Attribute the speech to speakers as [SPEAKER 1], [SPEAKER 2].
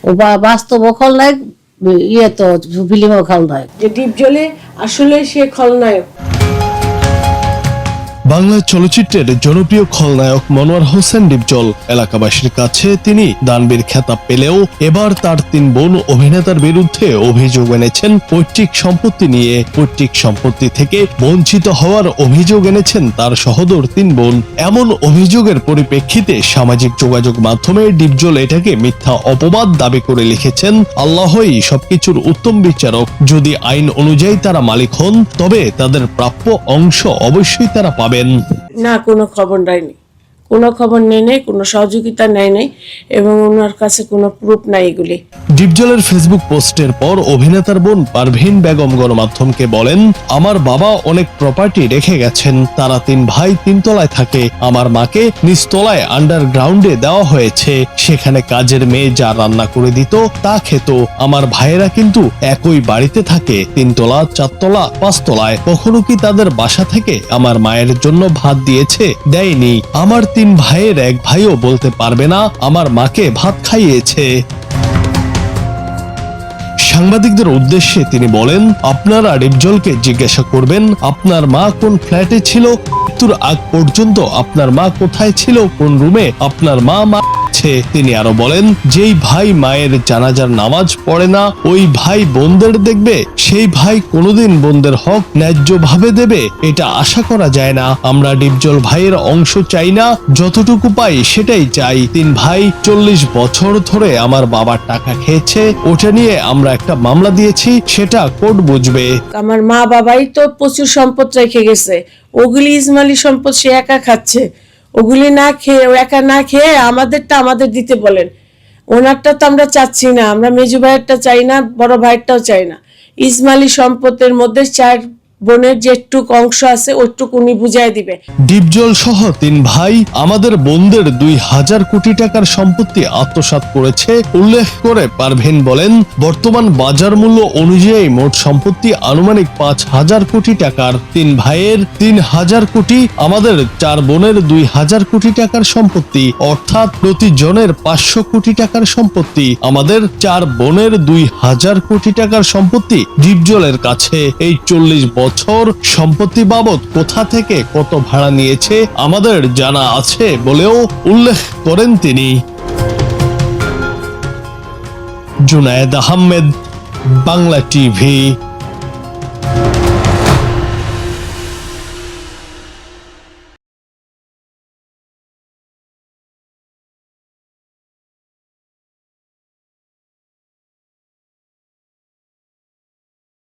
[SPEAKER 1] ও বাস্তব খলনায়ক, ইয়ে তো ফিল্ম খলনায়ক।
[SPEAKER 2] যে ডিপজলে আসলে সে খলনায়ক।
[SPEAKER 3] বাংলা চলচ্চিত্রের জনপ্রিয় খলনায়ক মনোয়ার হোসেন ডিপজল এলাকাবাসীর কাছে তিনি দানবীর খেতাব পেলেও এবার তার 3 বোন অভিনেতার বিরুদ্ধে অভিযোগ এনেছেন পৈতৃক সম্পত্তি নিয়ে। পৈতৃক সম্পত্তি থেকে বঞ্চিত হওয়ার অভিযোগ এনেছেন তার সহোদর 3 বোন। এমন অভিযোগের পরিপ্রেক্ষিতে সামাজিক যোগাযোগ মাধ্যমে ডিপজল এটাকে মিথ্যা অপবাদ দাবি করে লিখেছেন, আল্লাহই সবকিছুর উত্তম বিচারক। যদি আইন অনুযায়ী তারা মালিক হন তবে তাদের প্রাপ্য অংশ অবশ্যই তারা পাবে।
[SPEAKER 2] না, কোনো খবর নেয়নি, কোনো খবর নেই, কোনো সহযোগিতা নেই এবং ওনার কাছে কোনো প্রুফ নাই এগুলি।
[SPEAKER 3] ডিপজলের ফেসবুক পোস্টের পর অভিনেতার বোন পারভিন বেগম গণমাধ্যমকে বলেন, আমার বাবা অনেক প্রপার্টি রেখে গেছেন, তারা 3 ভাই 3 তলায় থাকে। আমার মাকে নিচতলায় আন্ডারগ্রাউন্ডে দেওয়া হয়েছে, সেখানে কাজের মেয়ে যা রান্না করে দিত তা খেত। আমার ভাইয়েরা কিন্তু একই বাড়িতে থাকে, 3 তলা 4 তলা 5 তলায়। কখনো কি তাদের বাসা থেকে আমার মায়ের জন্য ভাত দিয়েছে? দেয়নি। আমার 3 ভাইয়ের 1 ভাইও বলতে পারবে না আমার মাকে ভাত খাইয়েছে। সাংবাদিকদের উদ্দেশ্যে তিনি বলেন, আপনারা ডিপজলকে জিজ্ঞাসা করবেন আপনার মা কোন ফ্ল্যাটে ছিল, মৃত্যুর আগ পর্যন্ত আপনার মা কোথায় ছিল, কোন রুমে আপনার মা আছে। তিনি আরো বলেন, যেই ভাই মায়ের জানাজার নামাজ পড়ে না ওই ভাই বোনদের দেখবে, সেই ভাই কোনোদিন বোনদের হক ন্যায্যভাবে দেবে এটা আশা করা যায় না। আমরা ডিপজল ভাইয়ের অংশ চাই না, যতটুকু পাই সেটাই চাই। 3 ভাই 40 বছর ধরে আমার বাবার টাকা খেয়েছে, ওটা নিয়ে আমরা একটা মামলা দিয়েছি, সেটা কোর্ট বুঝবে।
[SPEAKER 2] আমার মা বাবাই তো প্রচুর সম্পদ রেখে গেছে, ওগুলি ইসমাইলি সম্পদ সে একা খাচ্ছে। ওগুলি না খেয়ে, ও একা না খেয়ে আমাদেরটা আমাদের দিতে বলেন। ওনারটা তো আমরা চাচ্ছি না, আমরা মেজু ভাইয়েরটা চাই না, বড় ভাইয়েরটাও চাই না। ইসমাইলি সম্পদের মধ্যে 4 বোনের যেটুক অংশ আছে ওইটুক উনি বুঝাই দিবে।
[SPEAKER 3] ডিপজল সহ 3 ভাই আমাদের বোনদের 2000 কোটি টাকার সম্পত্তি আত্মসাৎ করেছে উল্লেখ করে পারভিন বলেন, বর্তমান বাজার মূল্য অনুযায়ী মোট সম্পত্তি আনুমানিক 5000 কোটি টাকার। 3 ভাইয়ের 3000 কোটি, আমাদের 4 বোনের 2000 কোটি টাকার সম্পত্তি, অর্থাৎ প্রতি জনের 500 কোটি টাকার সম্পত্তি। আমাদের 4 বোনের 2000 কোটি টাকার সম্পত্তি ডিপজলের কাছে। এই 40 বছর সম্পত্তি বাবদ কোথা থেকে কত ভাড়া নিয়েছে আমাদের জানা আছে বলেও উল্লেখ করেন তিনি। জুনায়েদ আহমেদ, বাংলা টিভি।